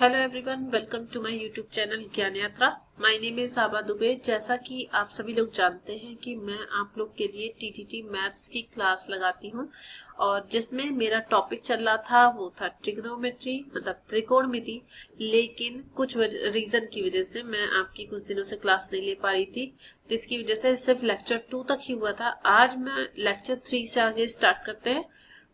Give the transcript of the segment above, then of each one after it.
Hello everyone, welcome to my YouTube channel Gyan Yatra. My name is आबा दुबे। जैसा कि आप सभी लोग जानते हैं कि मैं आप लोग के लिए टीटीटी मैथ्स की क्लास लगाती हूं और जिसमें मेरा टॉपिक चल रहा था वो था ट्रिग्नोमेट्री, मतलब त्रिकोणमिति। लेकिन कुछ रीजन की वजह से मैं आपकी कुछ दिनों से क्लास नहीं ले पा रही थी, जिसकी वजह से सिर्फ लेक्चर 2 तक ही हुआ था। आज मैं लेक्चर 3 से आगे स्टार्ट करते हैं।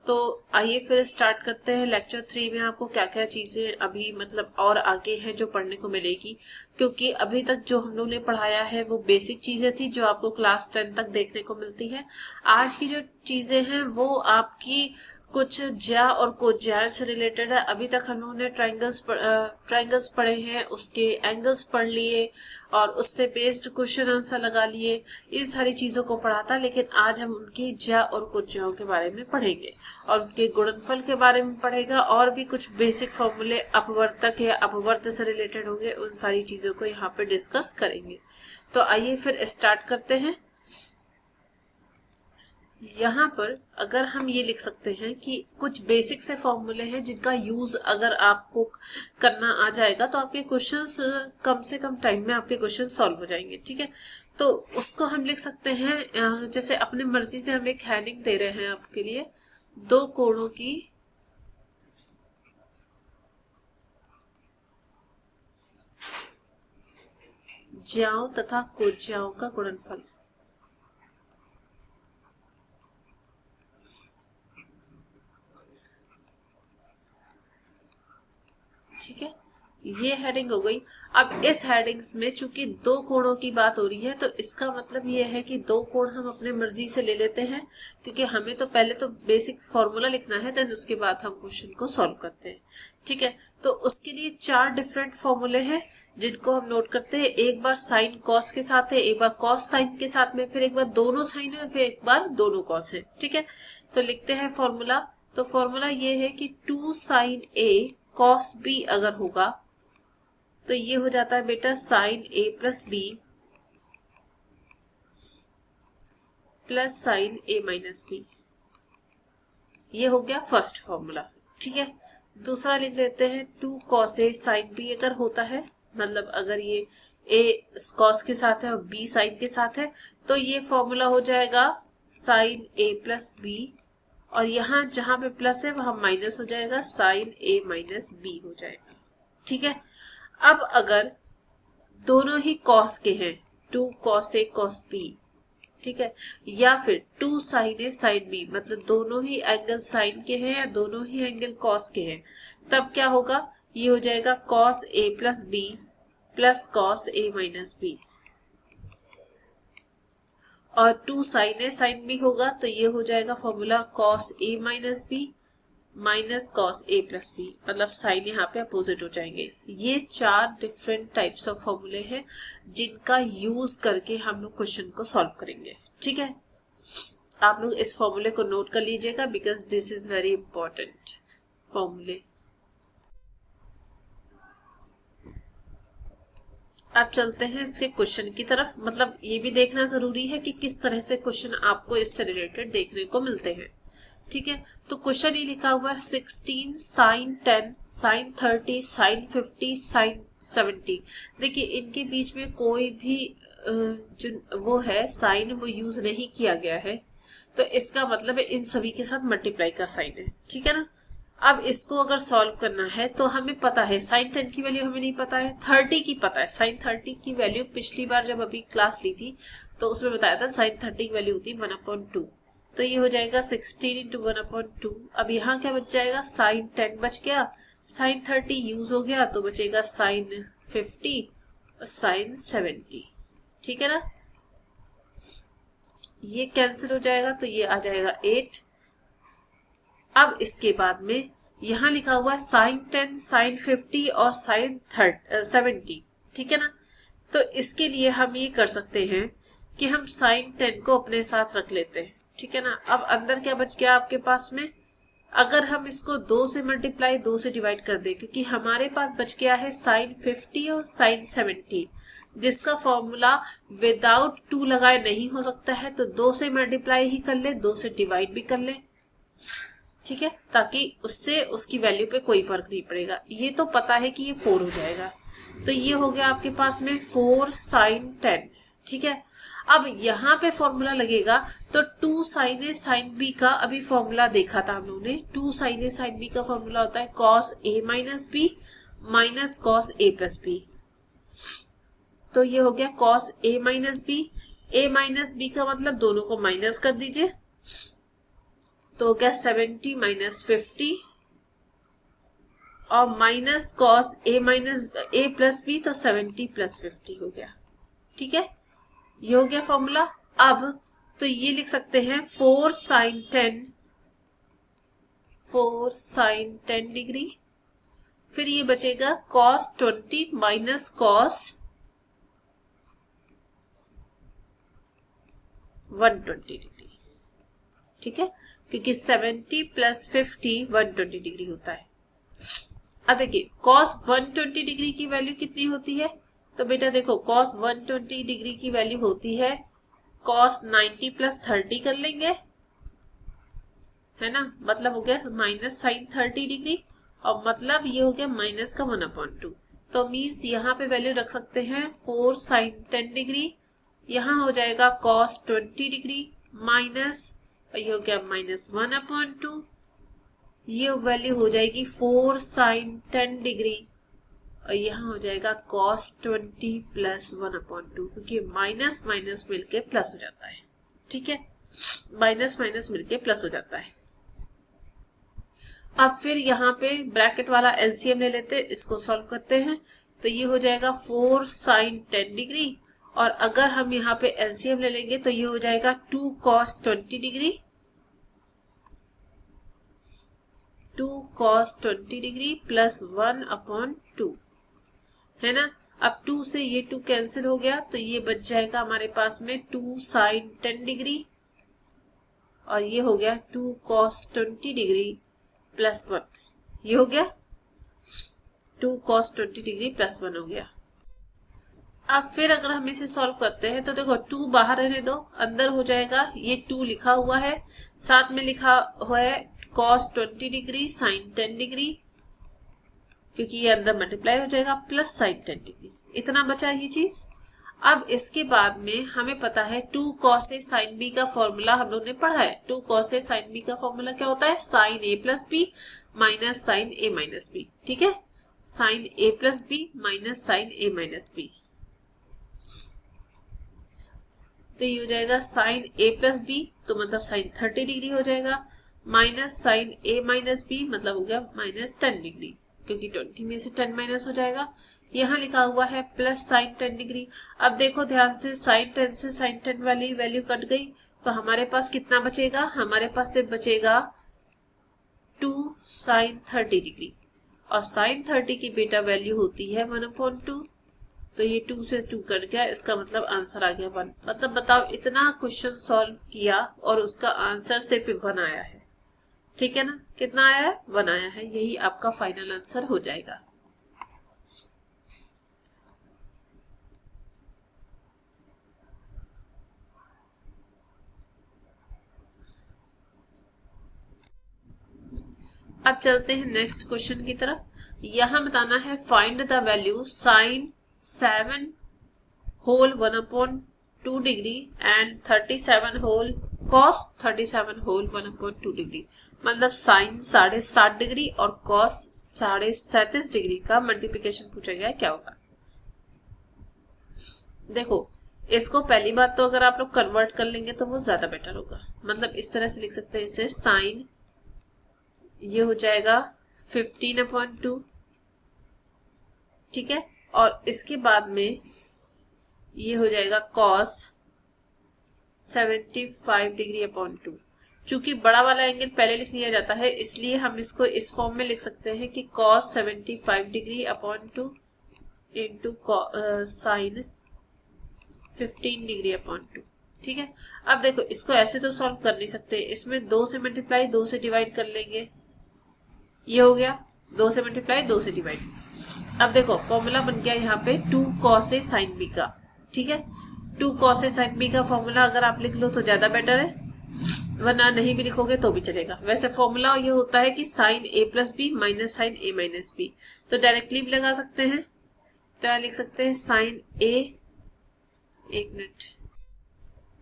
तो आइए फिर स्टार्ट करते हैं। लेक्चर 3 में आपको क्या क्या चीजें अभी मतलब और आगे है जो पढ़ने को मिलेगी, क्योंकि अभी तक जो हम लोग ने पढ़ाया है वो बेसिक चीजें थी जो आपको क्लास 10 तक देखने को मिलती है। आज की जो चीजें हैं वो आपकी कुछ ज्या और कोज्या से रिलेटेड है। अभी तक हम लोगों ने ट्राइंगल्स पढ़े हैं, उसके एंगल्स पढ़ लिए और उससे बेस्ड क्वेश्चन आंसर लगा लिए। इन सारी चीजों को पढ़ा था, लेकिन आज हम उनकी ज्या और कोज्याओं के बारे में पढ़ेंगे और उनके गुणनफल के बारे में पढ़ेगा और भी कुछ बेसिक फॉर्मूले अपवर्तक या अपवर्त से रिलेटेड होंगे। उन सारी चीजों को यहाँ पे डिस्कस करेंगे। तो आइए फिर स्टार्ट करते हैं। यहाँ पर अगर हम ये लिख सकते हैं कि कुछ बेसिक से फॉर्मूले हैं जिनका यूज अगर आपको करना आ जाएगा तो आपके क्वेश्चंस कम से कम टाइम में आपके क्वेश्चन सॉल्व हो जाएंगे। ठीक है, तो उसको हम लिख सकते हैं जैसे अपने मर्जी से हम एक हेडिंग दे रहे हैं आपके लिए, दो कोणों की ज्याओं तथा कोज्याओं का गुणनफल। ठीक है, ये हेडिंग हो गई। अब इस हेडिंग्स में चूंकि दो कोणों की बात हो रही है तो इसका मतलब ये है कि दो कोण हम अपने मर्जी से ले लेते हैं, क्योंकि हमें तो पहले तो बेसिक फॉर्मूला लिखना है, देन उसके बाद हम क्वेश्चन को सॉल्व करते हैं। ठीक है, तो उसके लिए 4 डिफरेंट फॉर्मूले हैं जिनको हम नोट करते हैं। एक बार साइन कॉस के साथ है, एक बार कॉस साइन के साथ में, फिर एक बार दोनों साइन है, फिर एक बार दोनों कॉस है। ठीक है, तो लिखते हैं फॉर्मूला। तो फॉर्मूला ये है कि 2 साइन ए कॉस बी अगर होगा तो ये हो जाता है बेटा sign A plus B plus sign A minus B. ये हो गया फर्स्ट फॉर्मूला। ठीक है, दूसरा लिख लेते हैं 2 कॉस ए साइन बी अगर होता है, मतलब अगर ये ए कॉस के साथ है और बी साइन के साथ है, तो ये फॉर्मूला हो जाएगा साइन ए प्लस बी, और यहाँ जहां पे प्लस है वहां माइनस हो जाएगा, साइन ए माइनस बी हो जाएगा। ठीक है, अब अगर दोनों ही कॉस के हैं, 2 कॉस ए कॉस बी, ठीक है, या फिर 2 साइन ए साइन बी, मतलब दोनों ही एंगल साइन के हैं या दोनों ही एंगल कॉस के हैं, तब क्या होगा, ये हो जाएगा cos A plus B plus cos A minus B. और 2 साइन ए साइन बी होगा तो ये हो जाएगा formula cos A minus B minus cos A plus B, मतलब साइन यहाँ पे अपोजिट हो जाएंगे। ये 4 डिफरेंट टाइप्स ऑफ फॉर्मूले हैं जिनका यूज करके हम लोग क्वेश्चन को सॉल्व करेंगे। ठीक है, आप लोग इस फॉर्मूले को नोट कर लीजिएगा because this is very important फॉर्मूले। अब चलते हैं इसके क्वेश्चन की तरफ। मतलब ये भी देखना जरूरी है कि किस तरह से क्वेश्चन आपको इससे रिलेटेड देखने को मिलते हैं। ठीक है, तो क्वेश्चन ये लिखा हुआ है 16 साइन 10 साइन 30 साइन 50 साइन 70। देखिए इनके बीच में कोई भी जो वो है साइन वो यूज नहीं किया गया है, तो इसका मतलब है इन सभी के साथ मल्टीप्लाई का साइन है। ठीक है ना, अब इसको अगर सॉल्व करना है तो हमें पता है साइन 10 की वैल्यू हमें नहीं पता है, 30 की पता है। साइन 30 की वैल्यू पिछली बार जब अभी क्लास ली थी तो उसमें बताया था साइन 30 की वैल्यू होती है 1/2, तो ये हो जाएगा 16 इंटू 1/2। अब यहाँ क्या बच जाएगा, साइन 10 बच गया, साइन 30 यूज हो गया तो बचेगा साइन 50 और साइन 70। ठीक है ना, ये कैंसिल हो जाएगा तो ये आ जाएगा 8। अब इसके बाद में यहां लिखा हुआ है साइन 10 साइन 50 और साइन 70। ठीक है ना, तो इसके लिए हम ये कर सकते हैं कि हम साइन 10 को अपने साथ रख लेते हैं। ठीक है ना, अब अंदर क्या बच गया आपके पास में, अगर हम इसको 2 से मल्टीप्लाई 2 से डिवाइड कर दें, क्योंकि हमारे पास बच गया है साइन 50 और साइन 70, जिसका फॉर्मूला विदाउट 2 लगाए नहीं हो सकता है, तो 2 से मल्टीप्लाई ही कर ले, 2 से डिवाइड भी कर ले। ठीक है, ताकि उससे उसकी वैल्यू पे कोई फर्क नहीं पड़ेगा। ये तो पता है कि ये 4 हो जाएगा, तो ये हो गया आपके पास में 4 sin 10। ठीक है, अब यहाँ पे फॉर्मूला लगेगा, तो 2 sin a sin b का अभी फॉर्मूला देखा था हम लोगों ने। 2 sin a sin b का फॉर्मूला होता है cos a minus b minus cos a plus b। तो ये हो गया cos a minus b, a minus b का मतलब दोनों को माइनस कर दीजिए, तो हो गया 70 माइनस 50 और minus cos a minus a plus b, तो 70 प्लस 50 हो गया। ठीक है, ये हो गया फॉर्मूला। अब तो ये लिख सकते हैं 4 sin 10 डिग्री, फिर ये बचेगा cos 20 माइनस cos 120 डिग्री। ठीक है, क्योंकि 70 प्लस 50 120 डिग्री होता है। अब देखिए cos 120 डिग्री की वैल्यू कितनी होती है, तो बेटा देखो cos 120 डिग्री की वैल्यू होती है cos 90 प्लस 30 कर लेंगे, है ना, मतलब हो गया माइनस साइन 30 डिग्री, और मतलब ये हो गया माइनस का 1/2। तो मीन्स यहाँ पे वैल्यू रख सकते हैं 4 sin 10 डिग्री, यहाँ हो जाएगा cos 20 डिग्री माइनस, ये हो गया माइनस 1/2, ये वैल्यू हो जाएगी 4 sin 10 डिग्री, और यहाँ हो जाएगा cos 20 प्लस 1/2, क्योंकि माइनस माइनस मिलके प्लस हो जाता है। ठीक है, माइनस माइनस मिलके प्लस हो जाता है। अब फिर यहाँ पे ब्रैकेट वाला एलसीएम ले लेते, इसको सॉल्व करते हैं, तो ये हो जाएगा 4 sin 10 डिग्री, और अगर हम यहाँ पे एलसीएम ले लेंगे तो ये हो जाएगा 2 cos 20 degree, 2 cos 20 degree plus 1/2, है ना। अब 2 से ये 2 कैंसिल हो गया, तो ये बच जाएगा हमारे पास में 2 sin 10 डिग्री, और ये हो गया 2 cos 20 डिग्री प्लस 1, ये हो गया 2 cos 20 डिग्री प्लस 1 हो गया। अब फिर अगर हम इसे सॉल्व करते हैं तो देखो 2 बाहर रहने दो, अंदर हो जाएगा, ये 2 लिखा हुआ है, साथ में लिखा हुआ है cos 20 डिग्री sin 10 डिग्री, क्योंकि ये अंदर मल्टीप्लाई हो जाएगा, प्लस sin 10 डिग्री, इतना बचा ये चीज। अब इसके बाद में हमें पता है 2 cos a sin b का फॉर्मूला हम लोग ने पढ़ा है। 2 cos a sin b का फॉर्मूला क्या होता है, sin a plus b minus sin a minus b। ठीक है, sin a plus b minus sin a minus b, तो ये हो जाएगा sin a प्लस b, तो मतलब sin 30 डिग्री हो जाएगा, minus sin a minus b, मतलब हो गया माइनस 10 डिग्री, क्योंकि 20 में से 10 माइनस हो जाएगा। यहाँ लिखा हुआ है प्लस sin 10 डिग्री। अब देखो ध्यान से, sin 10 से sin 10 वाली वैल्यू कट गई, तो हमारे पास कितना बचेगा, हमारे पास सिर्फ बचेगा 2 sin 30 डिग्री, और sin 30 की बेटा वैल्यू होती है 1/2, तो ये 2 से 2 कट गया, इसका मतलब आंसर आ गया 1। मतलब बताओ, इतना क्वेश्चन सॉल्व किया और उसका आंसर सिर्फ 1 आया है। ठीक है ना, कितना आया है, 1 आया है, यही आपका फाइनल आंसर हो जाएगा। अब चलते हैं नेक्स्ट क्वेश्चन की तरफ। यहां बताना है find the value sin 7 whole 1/2 degree and 37 whole cos 37 whole 1/2 degree, मतलब sin 7.5 डिग्री और cos 37.5 डिग्री का मल्टीप्लिकेशन पूछा गया है, क्या होगा। देखो, इसको पहली बात तो अगर आप लोग कन्वर्ट कर लेंगे तो वो ज्यादा बेटर होगा। मतलब इस तरह से लिख सकते हैं इसे, sin ये हो जाएगा 15/2, ठीक है, और इसके बाद में ये हो जाएगा cos 75 डिग्री अपॉन 2। चूंकि बड़ा वाला एंगल पहले लिख लिया जाता है, इसलिए हम इसको इस फॉर्म में लिख सकते हैं कि cos 75 degree upon 2 into sin 15 degree upon 2। ठीक है, अब देखो इसको ऐसे तो सॉल्व कर नहीं सकते, इसमें 2 से मल्टीप्लाई 2 से डिवाइड कर लेंगे, ये हो गया 2 से मल्टीप्लाई 2 से डिवाइड। अब देखो फॉर्मूला बन गया यहाँ पे 2 cos a sin b का। ठीक है, 2 cos a sin b का फॉर्मूला अगर आप लिख लो तो ज्यादा बेटर है। वरना नहीं भी लिखोगे तो भी चलेगा। वैसे फॉर्मूला ये होता है कि sign A plus B minus sign A minus B, तो डायरेक्टली भी लगा सकते हैं। तो यहाँ लिख सकते हैं साइन ए, एक मिनट,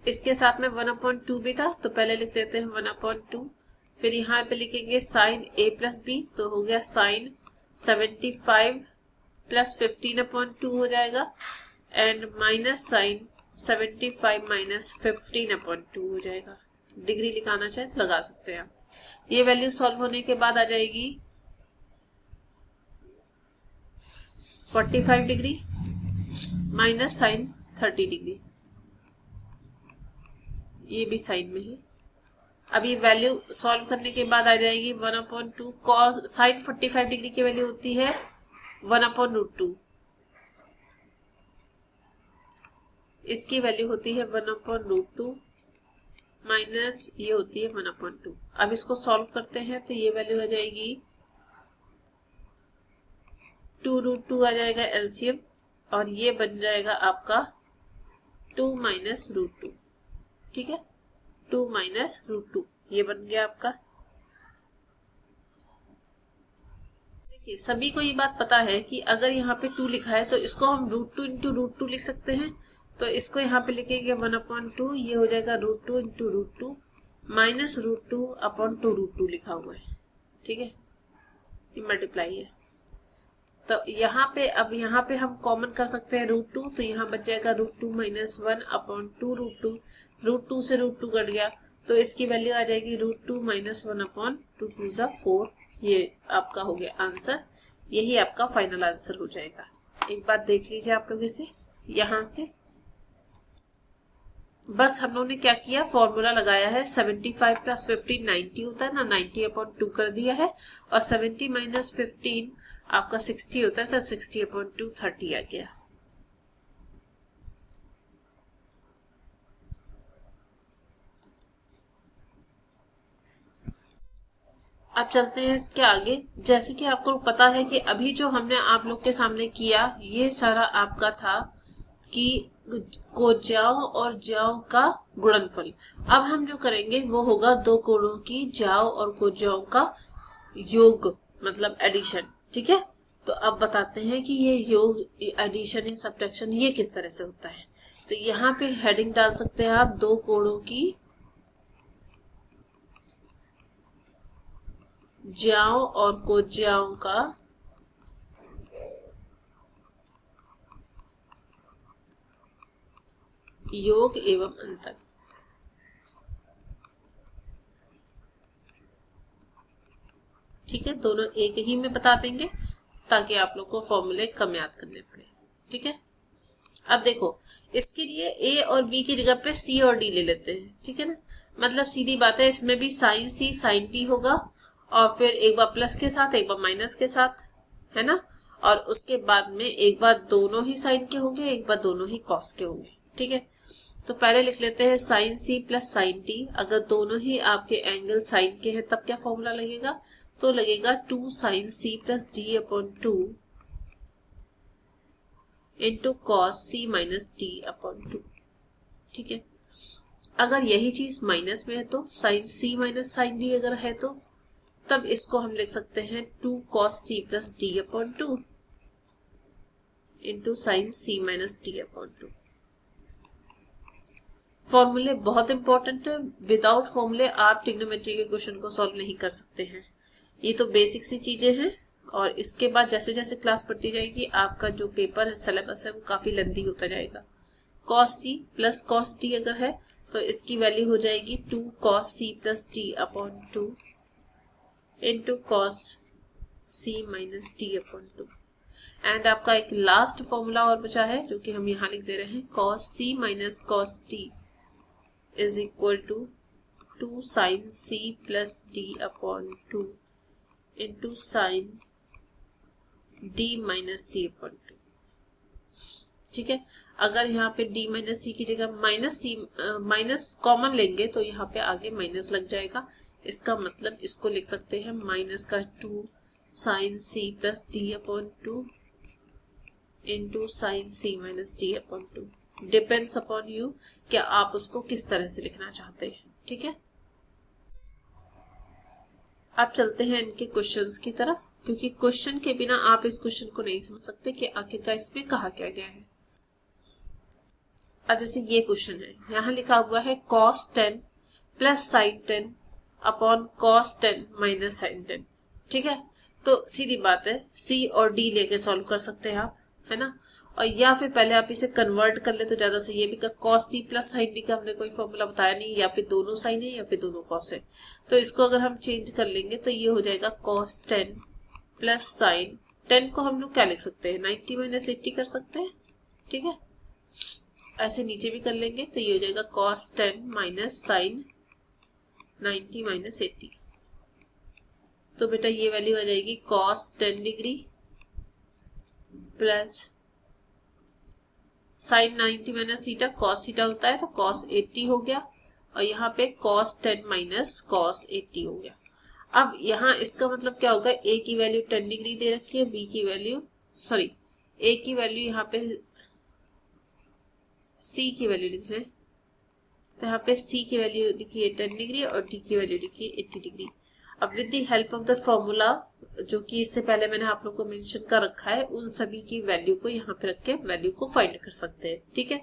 इसके साथ में 1/2 भी था तो पहले लिख लेते हैं 1/2, फिर यहाँ पे लिखेंगे साइन ए प्लस बी, तो हो गया साइन 75 प्लस 15/2 हो जाएगा, एंड माइनस साइन 75 माइनस 15/2 हो जाएगा। डिग्री लिखाना चाहे तो लगा सकते हैं आप। ये वैल्यू सॉल्व होने के बाद आ जाएगी 45 डिग्री माइनस साइन 30 डिग्री, ये भी साइन में है। अब ये वैल्यू सॉल्व करने के बाद आ जाएगी 1/2 कॉस साइन 45 डिग्री की वैल्यू होती है 1/√2, इसकी वैल्यू होती है 1/√2 माइनस ये होती है 1/2। अब इसको सॉल्व करते हैं तो ये वैल्यू आ जाएगी 2√2 आ जाएगा एलसीएम, और ये बन जाएगा आपका 2 माइनस √2। ठीक है, 2 माइनस √2 ये बन गया आपका। देखिए सभी को ये बात पता है कि अगर यहाँ पे 2 लिखा है तो इसको हम √2 इंटू √2 लिख सकते हैं। तो इसको यहाँ पे लिखेंगे 1/2, ये हो जाएगा √2 इंटू √2 माइनस √2/2√2 लिखा हुआ है। ठीक है, ये मल्टीप्लाई है। तो यहाँ पे अब यहाँ पे हम कॉमन कर सकते हैं √2, तो यहाँ बच जाएगा √2 माइनस 1/2√2, √2 से √2 कट गया तो इसकी वैल्यू आ जाएगी √2 माइनस 1/2 2 × 4। ये आपका हो गया आंसर, यही आपका फाइनल आंसर हो जाएगा। एक बात देख लीजिए आप लोग इसे, यहाँ से बस हम लोगों ने क्या किया, फॉर्मूला लगाया है 75 प्लस 15 90 होता है ना, 90/2 कर दिया है, और 70 माइनस 15 आपका 60 होता है, सर 60/2 30 आ गया। अब चलते हैं इसके आगे। जैसे कि आपको पता है कि अभी जो हमने आप लोग के सामने किया ये सारा आपका था कि कोज्याओं और ज्याओं का गुणनफल। अब हम जो करेंगे वो होगा दो कोणों की ज्याओं और कोज्याओं का योग, मतलब एडिशन। ठीक है, तो अब बताते हैं कि ये योग, एडिशन या सब्ट्रैक्शन ये किस तरह से होता है। तो यहाँ पे हेडिंग डाल सकते हैं आप, दो कोणों की ज्याओं और कोज्याओं का योग एवं अंतर। ठीक है, दोनों एक ही में बता देंगे ताकि आप लोग को फॉर्मूले कम याद करने पड़े। ठीक है, अब देखो इसके लिए ए और बी की जगह पे सी और डी ले लेते हैं। ठीक है ना, मतलब सीधी बात है, इसमें भी साइन सी साइन टी होगा, और फिर एक बार प्लस के साथ एक बार माइनस के साथ, है ना, और उसके बाद में एक बार दोनों ही साइन के होंगे, एक बार दोनों ही कॉस के होंगे। ठीक है, तो पहले लिख लेते हैं sine C plus sine T. अगर दोनों ही आपके एंगल साइन के हैं तब क्या फॉर्मूला लगेगा, तो लगेगा 2 sine C plus d/2 into cos C minus d/2। ठीक है, अगर यही चीज माइनस में है तो sign C minus sign D अगर है तो तब इसको हम लिख सकते हैं 2 cos C plus d/2 into sine C minus d/2। फॉर्मूले बहुत इंपॉर्टेंट है, विदाउट फॉर्मूले आप ट्रिग्नोमेट्री के क्वेश्चन को सॉल्व नहीं कर सकते हैं। ये तो बेसिक सी चीजें हैं, और इसके बाद जैसे जैसे क्लास बढ़ती जाएगी आपका जो पेपर है, सिलेबस है, वो काफी लंबी होता जाएगा। Cos C plus cos D अगर है तो इसकी वैल्यू हो जाएगी 2 cos C plus d/2 into cos C minus d/2। And आपका एक लास्ट फॉर्मूला और बचा है जो कि हम यहाँ लिख दे रहे हैं, cos C minus cos D is equal to 2 sine C plus d/2 into sine d minus c/2। ठीक है, अगर यहाँ पे d माइनस सी की जगह माइनस कॉमन लेंगे तो यहाँ पे आगे माइनस लग जाएगा। इसका मतलब इसको लिख सकते हैं माइनस का 2 sine C plus d/2 into sine C minus d/2। Depends upon you, क्या आप उसको किस तरह से लिखना चाहते हैं। ठीक है, आप चलते हैं इनके क्वेश्चंस की तरफ, क्योंकि क्वेश्चन के बिना आप इस क्वेश्चन को नहीं समझ सकते कि आखिरकार इसमें कहा क्या गया है। अब जैसे ये क्वेश्चन है, यहाँ लिखा हुआ है cos 10 plus sin 10 upon cos 10 minus sin 10। ठीक है, तो सीधी बात है, C और D लेके सॉल्व कर सकते हैं आप, है ना। और या फिर पहले आप इसे कन्वर्ट कर ले तो ज्यादा सही है, because cos C plus sin D का हमने कोई फॉर्मूला बताया नहीं, या फिर दोनों साइन है या फिर दोनों cos है। तो इसको अगर हम चेंज कर लेंगे तो ये हो जाएगा cos 10 प्लस sin 10 को हम लोग क्या लिख सकते हैं, 90 माइनस 80 कर सकते हैं। ठीक है, ऐसे नीचे भी कर लेंगे तो ये हो जाएगा cos 10 माइनस sin 90 माइनस 80। तो बेटा ये वैल्यू आ जाएगी cos 10 degree plus sin 90 minus theta, cos theta होता है तो cos 80 हो गया, और यहाँ पे cos 10 माइनस cos 80 हो गया। अब यहाँ इसका मतलब क्या होगा, a की वैल्यू 10 डिग्री दे रखी है, b की वैल्यू a की वैल्यू यहाँ पे c की वैल्यू लिख रहे हैं, तो यहाँ पे c की वैल्यू लिखिए 10 डिग्री और d की वैल्यू लिखिए 80 डिग्री। अब with the help of the formula जो कि इससे पहले मैंने आप लोग को मेंशन कर रखा है, उन सभी की वैल्यू को यहाँ पे रख के वैल्यू को फाइंड कर सकते हैं। ठीक है,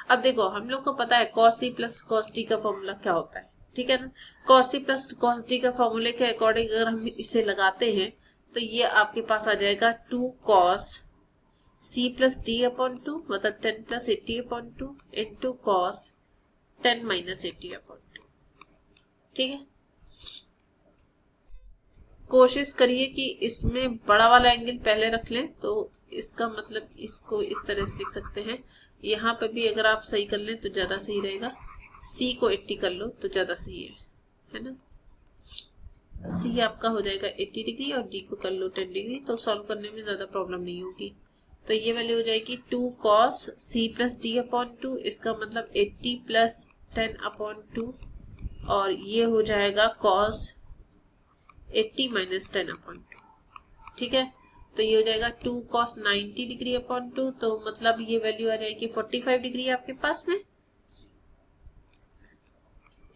अब देखो हम लोग को पता है cos c plus cos d का फॉर्मूला क्या होता है। ठीक है ना, cos c plus cos d का फॉर्मूले के अकॉर्डिंग अगर हम इसे लगाते हैं तो ये आपके पास आ जाएगा 2 cos c plus d upon 2, मतलब 10 plus 80 upon 2 into cos 10 minus 80 upon 2। ठीक है, कोशिश करिए कि इसमें बड़ा वाला एंगल पहले रख लें, तो इसका मतलब इसको इस तरह से लिख सकते हैं। यहाँ पे भी अगर आप सही कर लें तो ज्यादा सही रहेगा, c को 80 कर लो तो ज्यादा सही है ना। c आपका हो जाएगा 80 डिग्री और d को कर लो 10 डिग्री, तो सॉल्व करने में ज्यादा प्रॉब्लम नहीं होगी। तो ये वैल्यू हो जाएगी 2 cos c plus d upon 2, इसका मतलब 80 प्लस 10 अपॉन 2, और ये हो जाएगा cos 80 माइनस 10 अपॉन 2। ठीक है, तो ये हो जाएगा 2 cos 90 डिग्री अपॉन 2, तो मतलब ये वैल्यू आ जाएगी 45 डिग्री आपके पास में,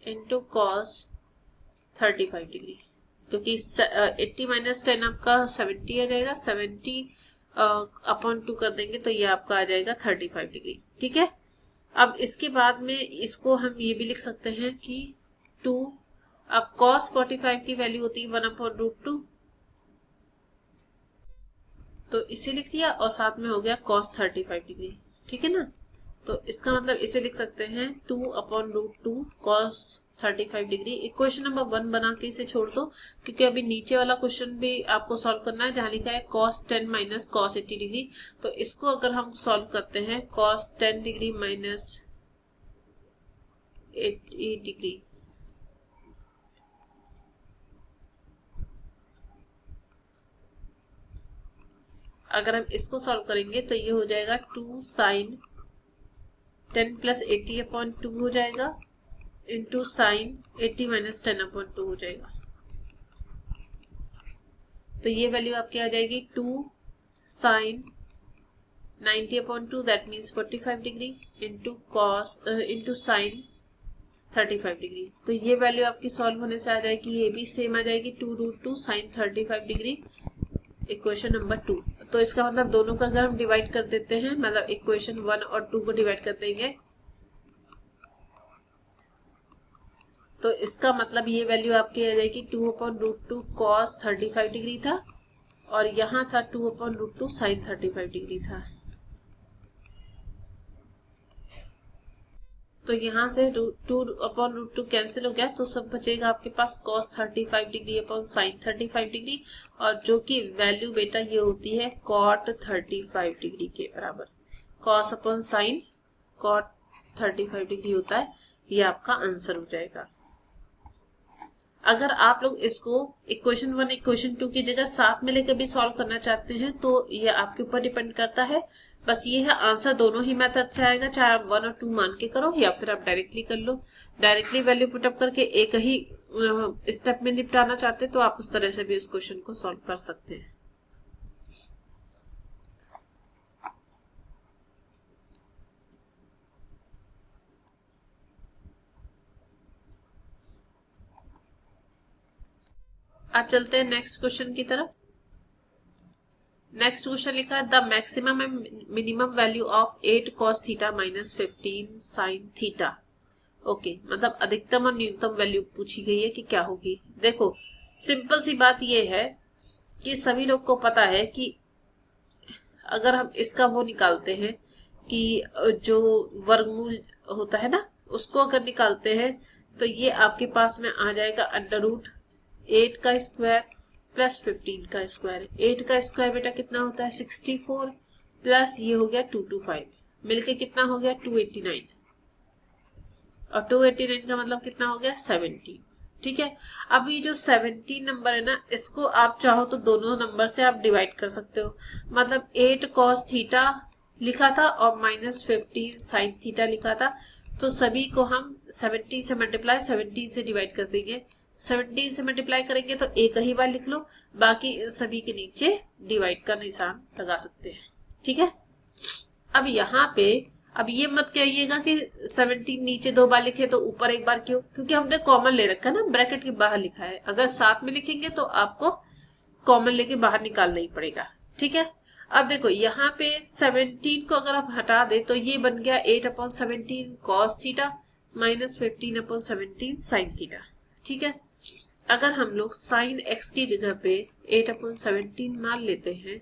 इंटू cos 35 डिग्री, क्योंकि 80 माइनस 10 आपका 70 आ जाएगा, 70 अपॉन 2 कर देंगे तो ये आपका आ जाएगा 35 डिग्री। ठीक है, अब इसके बाद में इसको हम ये भी लिख सकते हैं कि 2, अब cos 45 की वैल्यू होती है 1 अपॉन रूट 2, तो इसे लिख लिया और साथ में हो गया cos 35 डिग्री। ठीक है ना, तो इसका मतलब इसे लिख सकते हैं 2 upon root 2 cos 35 degree. Equation number 1 बना के इसे छोड़ दो, क्योंकि अभी नीचे वाला क्वेश्चन भी आपको सॉल्व करना है जहां लिखा है cos 10 माइनस cos 80 डिग्री। तो इसको अगर हम सॉल्व करते हैं cos 10 डिग्री माइनस 80 डिग्री, अगर हम इसको सॉल्व करेंगे तो ये हो जाएगा 2 sin 10 प्लस 80 अपॉन 2 हो जाएगा, इंटू साइन 80 माइनस 10 अपॉन 2 हो जाएगा। तो ये वैल्यू आपकी आ जाएगी 2 sin 90 upon 2, that means 45 degree, into sine 35 degree. तो ये वैल्यू आपकी सॉल्व होने से आ जाएगी, ये भी सेम आ जाएगी 2 root 2 sine 35 degree, equation number 2। तो इसका मतलब दोनों का अगर हम डिवाइड कर देते हैं, मतलब इक्वेशन 1 और 2 को डिवाइड कर देंगे, तो इसका मतलब ये वैल्यू आपकी आ जाएगी 2 अपॉन रूट 2 cos 35 डिग्री था, और यहाँ था 2 अपॉन रूट 2 साइन 35 डिग्री था। तो यहाँ से 2 अपॉन रूट 2 कैंसिल हो गया, तो सब बचेगा आपके पास cos 35 degree upon sine 35 degree, और जो कि वैल्यू बेटा ये होती है cot 35 डिग्री के बराबर। cos upon sine cot 35 degree होता है, ये आपका आंसर हो जाएगा। अगर आप लोग इसको इक्वेशन 1 इक्वेशन 2 की जगह साथ में लेकर भी सॉल्व करना चाहते हैं तो ये आपके ऊपर डिपेंड करता है। बस ये है, आंसर दोनों ही मेथड से आएगा, चाहे आप 1 और 2 मान के करो या फिर आप डायरेक्टली कर लो। डायरेक्टली वैल्यू पुटअप करके एक ही स्टेप में निपटाना चाहते तो आप उस तरह से भी इस क्वेश्चन को सॉल्व कर सकते हैं। आप चलते हैं नेक्स्ट क्वेश्चन की तरफ। नेक्स्ट क्वेश्चन लिखा है the maximum and minimum value of 8 cos theta minus 15 sin theta. Okay, मतलब अधिकतम और न्यूनतम वैल्यू पूछी गई है कि क्या होगी। देखो सिंपल सी बात ये है कि सभी लोग को पता है कि अगर हम इसका वो निकालते हैं कि जो वर्गमूल होता है ना, उसको अगर निकालते हैं तो ये आपके पास में आ जाएगा अंडर रूट 8 का स्क्वायर प्लस 15 का स्क्वायर। 8 का स्क्वायर बेटा कितना होता है 64 प्लस ये हो गया 225, मिलके कितना हो गया 289, और 289 का मतलब कितना हो गया 17। ठीक है, अब ये जो 17 नंबर है ना, इसको आप चाहो तो दोनों नंबर से आप डिवाइड कर सकते हो। मतलब 8 cos थीटा लिखा था और माइनस 15 sin थीटा लिखा था, तो सभी को हम 17 से मल्टीप्लाई 17 से डिवाइड कर देंगे। 17 से मल्टीप्लाई करेंगे तो एक ही बार लिख लो, बाकी सभी के नीचे डिवाइड का निशान लगा सकते हैं। ठीक है, अब यहाँ पे अब ये मत कहिएगा कि 17 नीचे 2 बार लिखे तो ऊपर एक बार क्यों, क्योंकि हमने कॉमन ले रखा है ना, ब्रैकेट के बाहर लिखा है। अगर साथ में लिखेंगे तो आपको कॉमन लेके बाहर निकालना ही पड़ेगा। ठीक है, अब देखो यहाँ पे 17 को अगर आप हटा दे तो ये बन गया 8/17 cos theta minus 15/17 sin theta. ठीक है, अगर हम लोग sin x की जगह पे 8/17 मान लेते हैं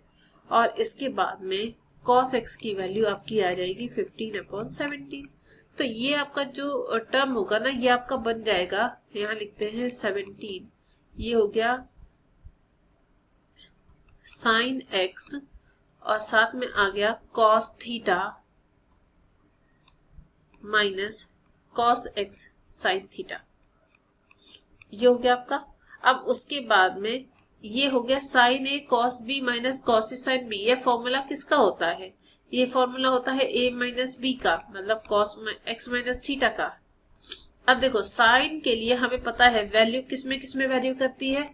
और इसके बाद में cos x की वैल्यू आपकी आ जाएगी 15/17, तो ये आपका जो टर्म होगा ना, ये आपका बन जाएगा, यहाँ लिखते हैं 17, ये हो गया sin x और साथ में आ गया cos theta minus cos x sin theta, ये हो गया आपका। अब उसके बाद में ये हो गया sin a cos b minus cos a sin b। ये फॉर्मूला किसका होता है, ये फॉर्मूला होता है a माइनस b का, मतलब cos x माइनस थीटा का। अब देखो साइन के लिए हमें पता है वैल्यू किसमें वैल्यू करती है,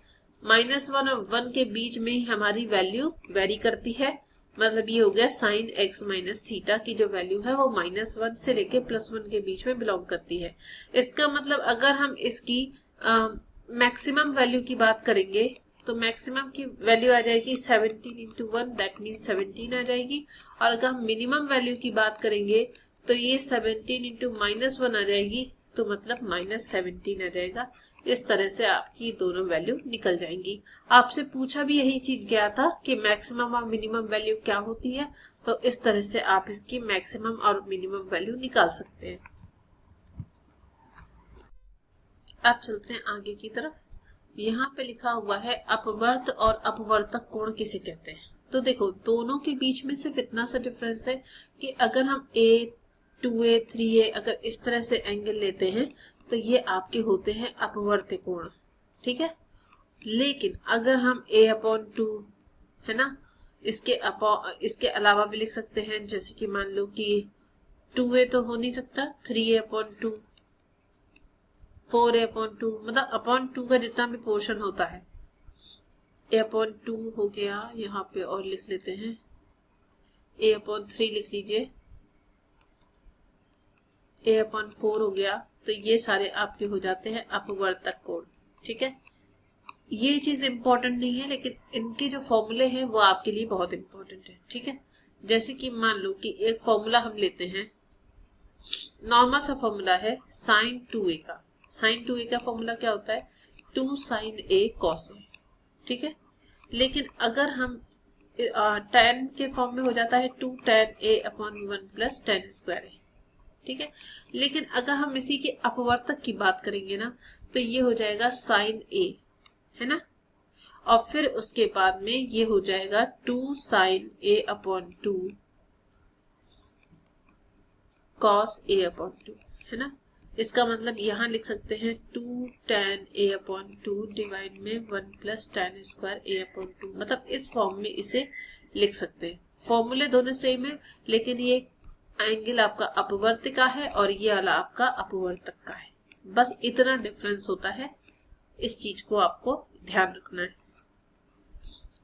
-1 और 1 के बीच में ही हमारी वैल्यू वेरी करती है। मतलब ये हो गया sin x माइनस थीटा की जो वैल्यू है वो -1 से लेके +1 के बीच में बिलोंग करती है। इसका मतलब अगर हम इसकी मैक्सिमम वैल्यू की बात करेंगे तो मैक्सिमम की वैल्यू आ जाएगी 17 इंटू 1, दैट मीन्स 17 आ जाएगी। और अगर हम मिनिमम वैल्यू की बात करेंगे तो ये 17 इंटू -1 आ जाएगी, तो मतलब -17 आ जाएगा। इस तरह से आपकी दोनों वैल्यू निकल जाएंगी। आपसे पूछा भी यही चीज गया था कि मैक्सिमम और मिनिमम वैल्यू क्या होती है, तो इस तरह से आप इसकी मैक्सिमम और मिनिमम वैल्यू निकाल सकते हैं। अब चलते हैं आगे की तरफ। यहाँ पे लिखा हुआ है अपवर्त और अपवर्तक कोण किसे कहते हैं। तो देखो दोनों के बीच में सिर्फ इतना सा डिफरेंस है कि अगर हम a 2a 3a अगर इस तरह से एंगल लेते हैं तो ये आपके होते हैं अपवर्त कोण। ठीक है, लेकिन अगर हम a/2 है ना, इसके अलावा भी लिख सकते हैं, जैसे कि मान लो कि 2a तो हो नहीं सकता, 3a/2, 4a/2, मतलब अपॉन 2 का जितना भी पोर्शन होता है a/2 हो गया। यहाँ पे और लिख लेते हैं a/3 लिख लीजिए, a/4 हो गया। तो ये सारे आपके हो जाते हैं अपवर्तक कोण। ठीक है, ये चीज इंपॉर्टेंट नहीं है, लेकिन इनके जो फॉर्मूले हैं वो आपके लिए बहुत इंपॉर्टेंट है। ठीक है, जैसे कि मान लो कि एक फॉर्मूला हम लेते हैं, नॉर्मल सा फॉर्मूला है sin 2a का। sin 2a का फॉर्मूला क्या होता है 2 sin a cos a। ठीक है, लेकिन अगर हम tan के फॉर्म में हो जाता है 2 tan a/1 plus tan square a। ठीक है, लेकिन अगर हम इसी के अपवर्तक की बात करेंगे ना तो ये हो जाएगा sin a, है ना, और फिर उसके बाद में ये हो जाएगा 2 sin a/2 cos a/2, है ना। इसका मतलब यहाँ लिख सकते हैं 2 tan a/2 डिवाइड में 1 प्लस tan स्क्वायर a/2, मतलब इस फॉर्म में इसे लिख सकते हैं। फॉर्मूले दोनों सेम है, लेकिन ये एंगल आपका अपवर्त का है और ये वाला आपका अपवर्तक का है। बस इतना डिफरेंस होता है, इस चीज को आपको ध्यान रखना है।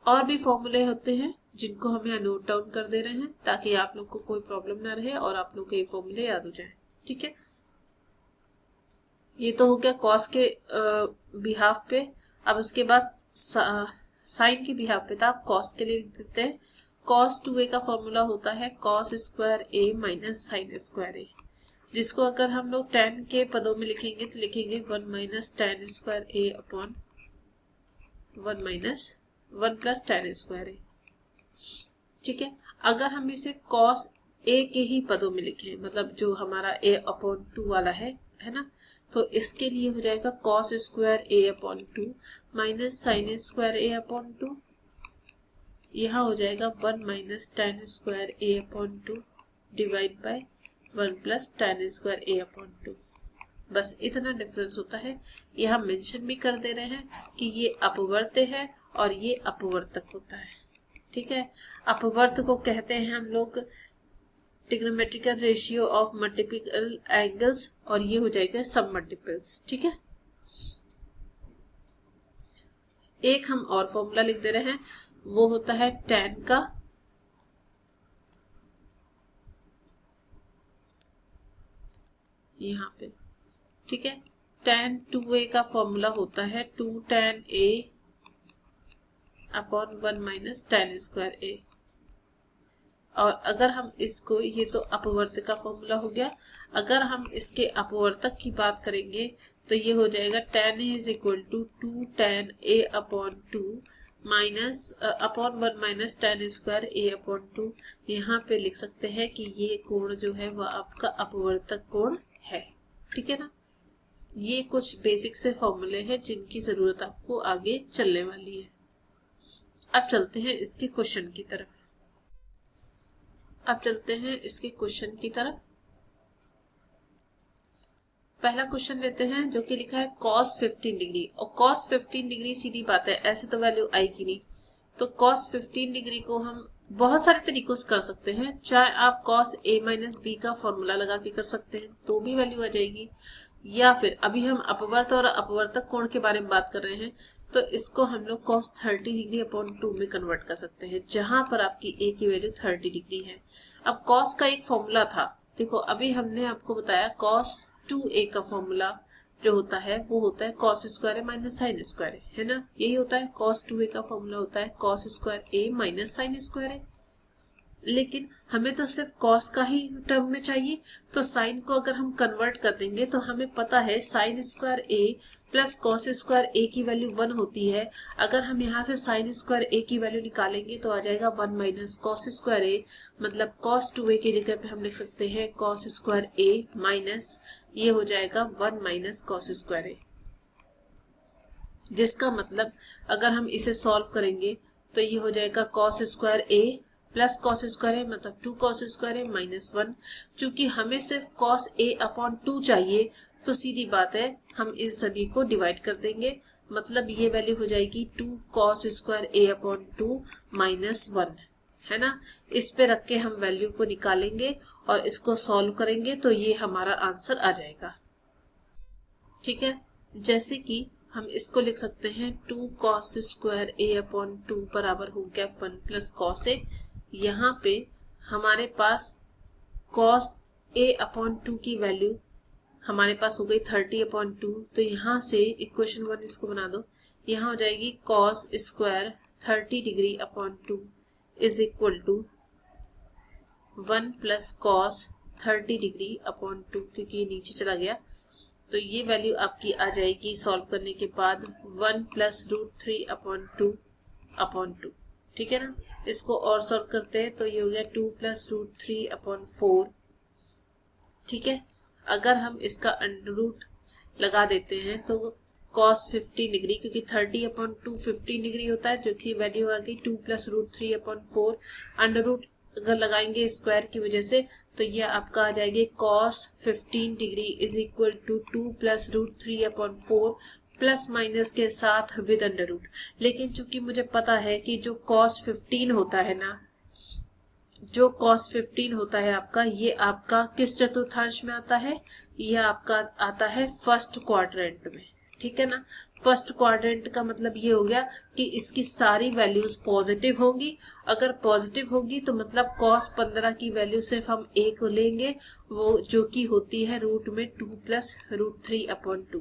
और भी फॉर्मूले होते हैं जिनको हम यहाँ नोट डाउन कर दे रहे हैं ताकि आप लोग को कोई प्रॉब्लम ना रहे और आप लोग के ये फॉर्मूले याद हो जाए। ठीक है, ये तो हो गया कॉस के बिहाफ पे। अब उसके बाद साइन के बिहाफ पे था, आप कॉस के लिए लिख देते हैं। कॉस 2a का फॉर्मूला होता है cos square a minus sine square a, जिसको अगर हम लोग tan के पदों में लिखेंगे तो लिखेंगे 1 minus tan square a upon 1 plus tan square a। ठीक है, अगर हम इसे कॉस a के ही पदों में लिखें, मतलब जो हमारा a अपॉन 2 वाला है ना, तो इसके लिए हो जाएगा cos square a upon 2 minus sine square a upon 2। यहाँ हो जाएगा 1 minus tan square a upon 2 divide by 1 plus tan square a upon 2। बस इतना डिफरेंस होता है। ये हम मेंशन भी कर दे रहे हैं कि ये अपवर्त्य है और ये अपवर्तक होता है। ठीक है, अपवर्त को कहते हैं हम लोग trigonometrical ratio of multiple angles, और ये हो जाएगा सब मल्टीपल्स। ठीक है, एक हम और फॉर्मूला लिख दे रहे हैं, वो होता है tan का यहाँ पे। ठीक है, tan 2a का फॉर्मूला होता है 2 tan a upon 1 minus tan square a। और अगर हम इसको, ये तो अपवर्तक का फॉर्मूला हो गया, अगर हम इसके अपवर्तक की बात करेंगे तो ये हो जाएगा tan a is equal to 2 tan a upon 2 minus upon 1 minus tan square a upon 2। यहाँ पे लिख सकते हैं कि ये कोण जो है वह आपका अपवर्तक कोण है। ठीक है ना, ये कुछ बेसिक से फॉर्मूले हैं जिनकी जरूरत आपको आगे चलने वाली है। अब चलते हैं इसके क्वेश्चन की तरफ। पहला क्वेश्चन लेते हैं जो कि लिखा है cos 15 डिग्री, और cos 15 डिग्री सीधी बात है, ऐसे तो वैल्यू आएगी नहीं। तो cos 15 डिग्री को हम बहुत सारे तरीकों से कर सकते हैं। चाहे आप cos a माइनस b का फॉर्मूला लगा के कर सकते हैं तो भी वैल्यू आ जाएगी, या फिर अभी हम अपवर्त और अपवर्तक कोण के बारे में बात कर रहे हैं तो इसको हम लोग cos 30 डिग्री अपॉन 2 में कन्वर्ट कर सकते हैं, जहां पर आपकी a की वैल्यू 30 डिग्री है। अब cos का एक फॉर्मूला था, देखो अभी हमने आपको बताया cos 2a का फॉर्मूला जो होता है वो होता है cos square a minus sine square a, है ना, यही होता है। cos 2a का फॉर्मूला होता है cos square a minus sine square a। लेकिन हमें तो सिर्फ cos का ही टर्म में चाहिए, तो साइन को अगर हम कन्वर्ट कर देंगे तो हमें पता है sign square a plus cos square a की वैल्यू 1 होती है। अगर हम यहाँ से साइन स्क्वायर a की वैल्यू निकालेंगे तो आ जाएगा 1 माइनस कॉस स्क्वायर a, मतलब cos 2a की जगह पे हम लिख सकते हैं cos स्क्वायर a माइनस ये हो जाएगा 1 माइनस कॉस स्क्वायर a, जिसका मतलब अगर हम इसे सॉल्व करेंगे तो ये हो जाएगा cos square a plus cos square a, मतलब 2 cos स्क्वायर a माइनस 1। चूंकि हमें सिर्फ cos a अपॉन 2 चाहिए तो सीधी बात है हम इन सभी को डिवाइड कर देंगे, मतलब ये वैल्यू हो जाएगी 2 cos square a upon 2 minus 1, है ना। इस पे रख के हम वैल्यू को निकालेंगे और इसको सॉल्व करेंगे तो ये हमारा आंसर आ जाएगा। ठीक है, जैसे कि हम इसको लिख सकते हैं 2 cos स्क्वायर a अपॉन 2 बराबर हो गया 1 प्लस cos a। यहाँ पे हमारे पास cos a अपॉन 2 की वैल्यू हमारे पास हो गई 30 अपॉन 2, तो यहाँ से इक्वेशन 1 इसको बना दो, यहाँ हो जाएगी cos square 30 degree upon 2 is equal to 1 plus cos 30 degree upon 2, क्योंकि ये नीचे चला गया तो ये वैल्यू आपकी आ जाएगी सॉल्व करने के बाद 1 प्लस √3 अपॉन 2 अपॉन 2। ठीक है ना, इसको और सॉल्व करते हैं तो ये हो गया 2 प्लस √3 अपॉन 4। ठीक है, अगर हम इसका अंडर रूट लगा देते हैं तो cos 15 डिग्री, क्योंकि 30 अपॉन 2 15 डिग्री होता है, जो कि वैल्यू आ गई 2 प्लस √3 अपॉन 4। अंडर रूट अगर लगाएंगे स्क्वायर की वजह से तो ये आपका आ जाएगी cos 15 degree is equal to 2 plus √3 upon 4 plus minus के साथ विद अंडर रूट। लेकिन चूंकि मुझे पता है कि जो cos 15 होता है ना, जो cos 15 होता है आपका, ये आपका किस चतुर्थांश में आता है, ये आपका आता है फर्स्ट क्वाड्रेंट में। ठीक है ना, फर्स्ट क्वाड्रेंट का मतलब ये हो गया कि इसकी सारी वैल्यूज पॉजिटिव होंगी। अगर पॉजिटिव होगी तो मतलब cos 15 की वैल्यू सिर्फ हम a को लेंगे, वो जो कि होती है रूट में 2 प्लस √3 अपॉन 2।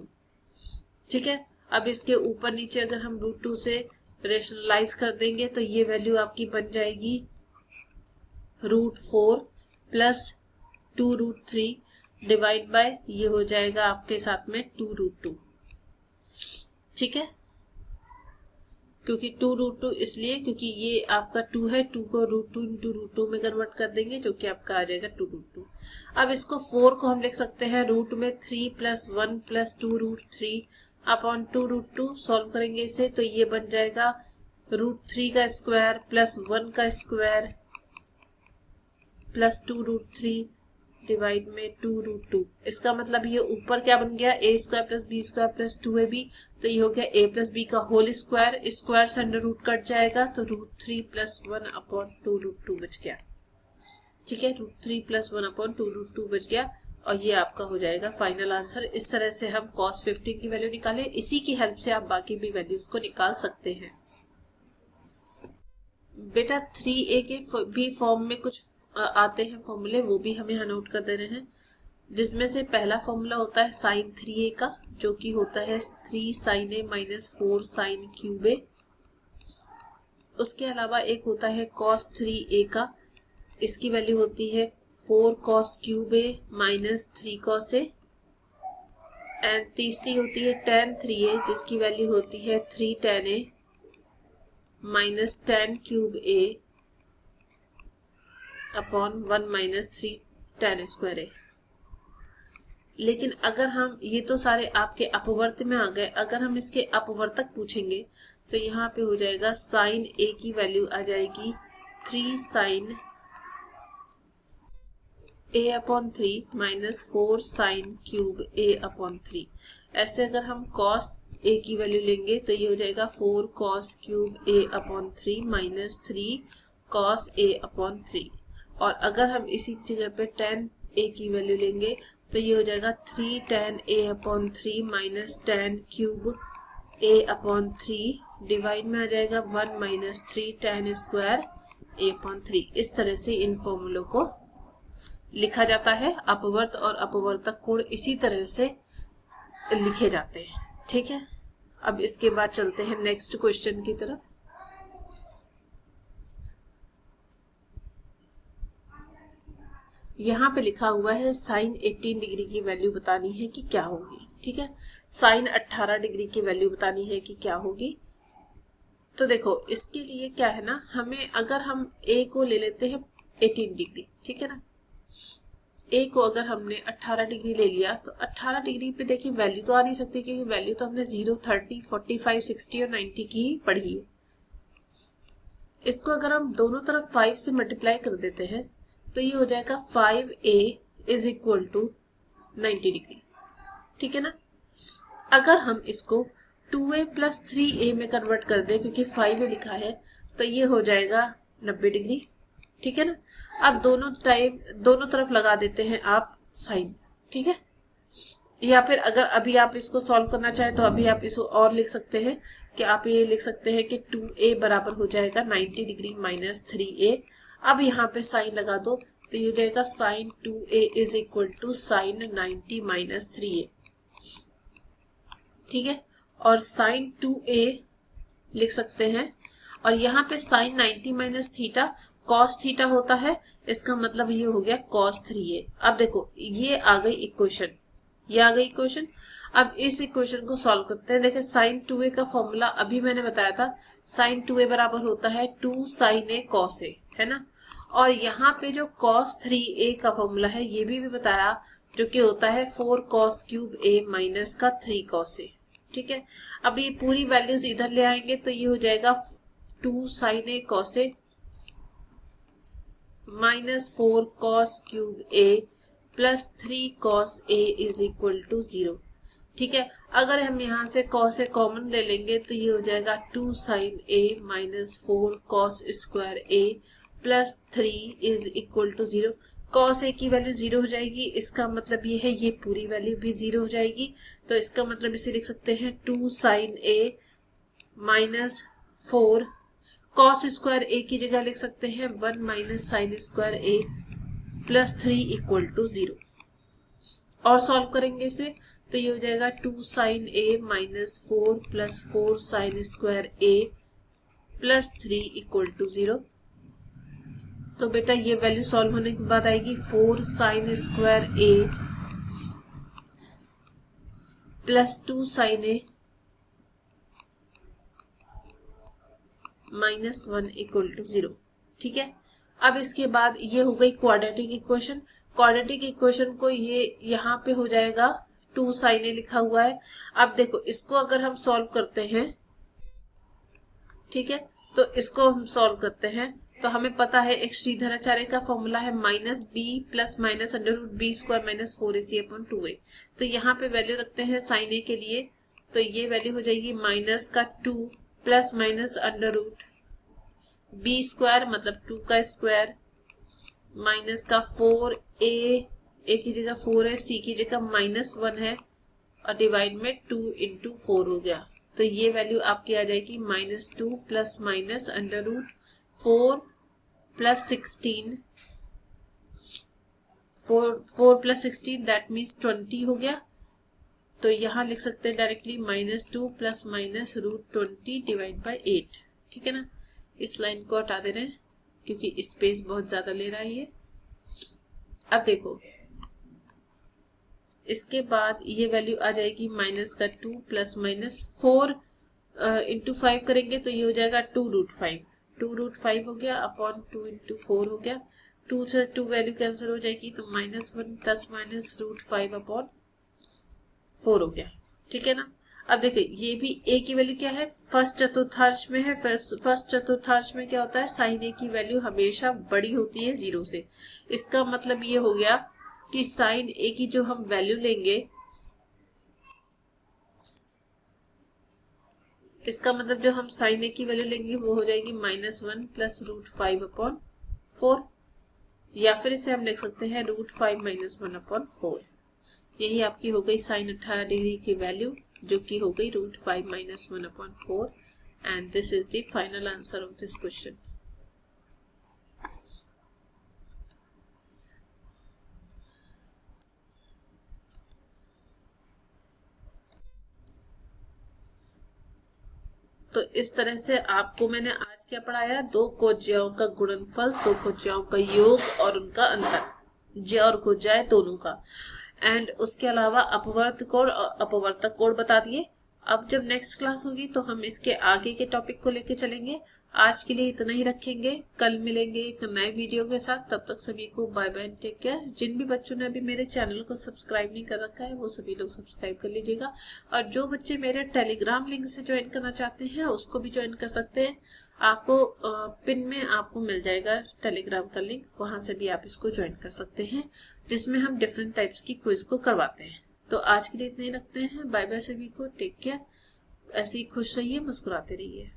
ठीक है, अब इसके ऊपर नीचे अगर हम √2 से रेशनलाइज कर देंगे तो ये वैल्यू आपकी बन जाएगी √4 प्लस 2√3 डिवाइड बाय ये हो जाएगा आपके साथ में 2√2। ठीक है, क्योंकि 2√2 इसलिए क्योंकि ये आपका 2 है, 2 को √2 इंटू √2 में कन्वर्ट कर देंगे जो कि आपका आ जाएगा 2√2। अब इसको 4 को हम लिख सकते हैं रूट में 3 प्लस 1 प्लस 2√3 अपॉन 2√2। सॉल्व करेंगे इसे तो ये बन जाएगा √3 का स्क्वायर प्लस 1 का स्क्वायर प्लस 2√3 डिवाइड में 2√2। इसका मतलब ये ऊपर क्या बन गया, a² plus b² plus 2ab, तो ये हो गया a प्लस b का होल स्क्वायर, स्क्वायर से अंडर रूट कट जाएगा तो √3 प्लस 1 अपॉन 2√2 बच गया। ठीक है, √3 प्लस 1 अपॉन 2√2 बच गया और ये आपका हो जाएगा फाइनल आंसर। इस तरह से हम cos 15 की वैल्यू निकाले। इसी की हेल्प से आप बाकी भी वैल्यूज को निकाल सकते हैं। बेटा 3a के भी फॉर्म में कुछ आते हैं फॉर्मूले, वो भी हम यहाँ नोट कर दे रहे हैं, जिसमें से पहला फॉर्मूला होता है sin 3a का, जो कि होता है 3 sin a minus 4 sin cube a। उसके अलावा एक होता है cos 3a का, इसकी वैल्यू होती है 4 cos cube a minus 3 cos a। And तीसरी होती है tan 3a, जिसकी वैल्यू होती है 3 tan a minus tan cube a upon 1 minus 3 tan square a। लेकिन अगर हम, ये तो सारे आपके अपवर्त में आ गए, अगर हम इसके अपवर्तक पूछेंगे तो यहाँ पे हो जाएगा साइन a की वैल्यू आ जाएगी 3 sin a upon 3 minus 4 sin cube a upon 3। ऐसे अगर हम cos a की वैल्यू लेंगे तो ये हो जाएगा 4 cos cube a upon 3 minus 3 cos a upon 3। और अगर हम इसी जगह पे tan a की वैल्यू लेंगे तो ये हो जाएगा 3 tan a upon 3 minus tan cube a upon 3 divide में आ जाएगा 1 minus 3 tan square a upon 3। इस तरह से इन फॉर्मूलों को लिखा जाता है। अपवर्त और अपवर्तक कोण इसी तरह से लिखे जाते हैं। ठीक है, अब इसके बाद चलते हैं नेक्स्ट क्वेश्चन की तरफ। यहाँ पे लिखा हुआ है साइन 18 डिग्री की वैल्यू बतानी है कि क्या होगी। ठीक है, साइन 18 डिग्री की वैल्यू बतानी है कि क्या होगी। तो देखो इसके लिए क्या है ना, हमें अगर हम a को ले लेते हैं 18 डिग्री, ठीक है ना, a को अगर हमने 18 डिग्री ले लिया तो 18 डिग्री पे देखिए वैल्यू तो आ नहीं सकती, क्योंकि वैल्यू तो हमने 0, 30, 45, 60 और 90 की ही पढ़ी है। इसको अगर हम दोनों तरफ 5 से मल्टीप्लाई कर देते हैं तो ये हो जाएगा 5a is equal to 90 degree. ठीक है ना, अगर हम इसको 2a प्लस 3a में कन्वर्ट कर दें, क्योंकि 5a लिखा है, तो ये हो जाएगा 90 डिग्री। ठीक है ना, अब दोनों तरफ लगा देते हैं आप साइन। ठीक है, या फिर अगर अभी आप इसको सॉल्व करना चाहें तो अभी आप इसको और लिख सकते हैं कि आप ये लिख सकते हैं कि 2a बराबर हो जाएगा 90 डिग्री माइनस 3a। अब यहाँ पे साइन लगा दो तो ये हो जाएगा sine 2a is equal to sine 90 minus 3a। ठीक है, और साइन 2a लिख सकते हैं, और यहाँ पे sine 90 minus theta cos theta होता है, इसका मतलब ये हो गया कॉस 3a। अब देखो ये आ गई इक्वेशन, ये आ गई इक्वेशन। अब इस इक्वेशन को सॉल्व करते हैं। देखिए साइन 2a का फॉर्मूला अभी मैंने बताया था, साइन 2a बराबर होता है 2 साइन a कॉस a, है ना। और यहाँ पे जो cos 3a का फॉर्मूला है ये भी बताया, जो कि होता है 4 cos क्यूब a माइनस का 3 cos a। ठीक है, अब ये पूरी वैल्यूज इधर ले आएंगे तो ये हो जाएगा 2 sin a cos a minus 4 cos cube a plus 3 cos a is equal to 0। ठीक है, अगर हम यहाँ से cos a कॉमन ले लेंगे तो ये हो जाएगा 2 sin a minus 4 cos square a plus 3 is equal to 0। cos a की वैल्यू 0 हो जाएगी, इसका मतलब ये है ये पूरी वैल्यू भी 0 हो जाएगी। तो इसका मतलब इसे लिख सकते हैं 2 sin a minus 4 cos square a की जगह लिख सकते हैं 1 minus sine square a plus 3 equal to 0। और सॉल्व करेंगे इसे तो ये हो जाएगा 2 sine A minus 4 plus 4 sine square A plus 3 equal to 0। तो बेटा ये वैल्यू सॉल्व होने के बाद आएगी 4 sine square A plus 2 sine A minus 1 equal to 0। ठीक है, अब इसके बाद ये हो गई क्वाड्रेटिक इक्वेशन। क्वाड्रेटिक इक्वेशन को ये यहाँ पे हो जाएगा 2 साइन ए लिखा हुआ है। अब देखो इसको अगर हम सॉल्व करते हैं, ठीक है, तो इसको हम सॉल्व करते हैं तो हमें पता है एक श्रीधराचार्य का फॉर्मूला है minus B plus minus under root B square minus 4ac upon 2a। तो यहाँ पे वैल्यू रखते हैं साइन ए के लिए, तो ये वैल्यू हो जाएगी माइनस का 2 plus minus under root B square मतलब 2 का स्क्वायर माइनस का 4a की जगह 4 है, सी की जगह माइनस 1 है और डिवाइड में 2 इंटू 4 हो गया। तो ये वैल्यू आपकी आ जाएगी minus 2 plus minus under root 4 plus 16 4 plus 16 that means 20 हो गया। तो यहाँ लिख सकते हैं directly minus 2 plus minus root 20 divide by 8। ठीक है ना, इस लाइन को हटा दे रहे हैं क्योंकि स्पेस बहुत ज्यादा ले रहा है ये। अब देखो इसके बाद ये वैल्यू आ जाएगी माइनस का 2 प्लस माइनस 4 इंटू 5 करेंगे तो ये हो जाएगा 2 रूट 5। 2 रूट 5 हो गया अपॉन 2 इंटू 4 हो गया। 2 से 2 वैल्यू कैंसिल हो जाएगी तो minus 1 plus minus root 5 upon 4 हो गया। ठीक है ना, अब देखिए ये भी ए की वैल्यू क्या है, फर्स्ट चतुर्थांश में है। फर्स्ट चतुर्थांश में क्या होता है, साइन ए की वैल्यू हमेशा बड़ी होती है 0 से। इसका मतलब ये हो गया कि साइन ए की जो हम वैल्यू लेंगे, इसका मतलब जो हम साइन ए की वैल्यू लेंगे वो हो जाएगी माइनस 1 प्लस रूट 5 अपॉन 4, या फिर इसे हम लिख सकते हैं रूट 5 माइनस 1 अपॉन 4। यही आपकी हो गई साइन 18 डिग्री की वैल्यू जो कि हो गई root 5 minus 1 upon 4 and this is the final answer of this question. तो इस तरह से आपको मैंने आज क्या पढ़ाया, दो कोज्याओं का गुणनफल, दो कोज्याओं का योग और उनका अंतर, ज्य और कोज्याए दोनों का, एंड उसके अलावा अपवर्त कोण और अपवर्तक कोण बता दिए। अब जब नेक्स्ट क्लास होगी तो हम इसके आगे के टॉपिक को लेके चलेंगे। आज के लिए इतना ही रखेंगे, कल मिलेंगे एक नए वीडियो के साथ। तब तक सभी को बाय बाय, टेक केयर। जिन भी बच्चों ने अभी मेरे चैनल को सब्सक्राइब नहीं कर रखा है वो सभी लोग सब्सक्राइब कर लीजिएगा, और जो बच्चे मेरे टेलीग्राम लिंक से ज्वाइन करना चाहते हैं उसको भी ज्वाइन कर सकते हैं। आपको पिन में आपको मिल जाएगा टेलीग्राम का लिंक, वहां से भी आप इसको ज्वाइन कर सकते हैं, जिसमें हम डिफरेंट टाइप्स की क्विज को करवाते हैं। तो आज के लिए इतना ही रखते हैं, बाय बाय सभी को, टेक केयर। ऐसे ही खुश रहिए, मुस्कुराते रहिए।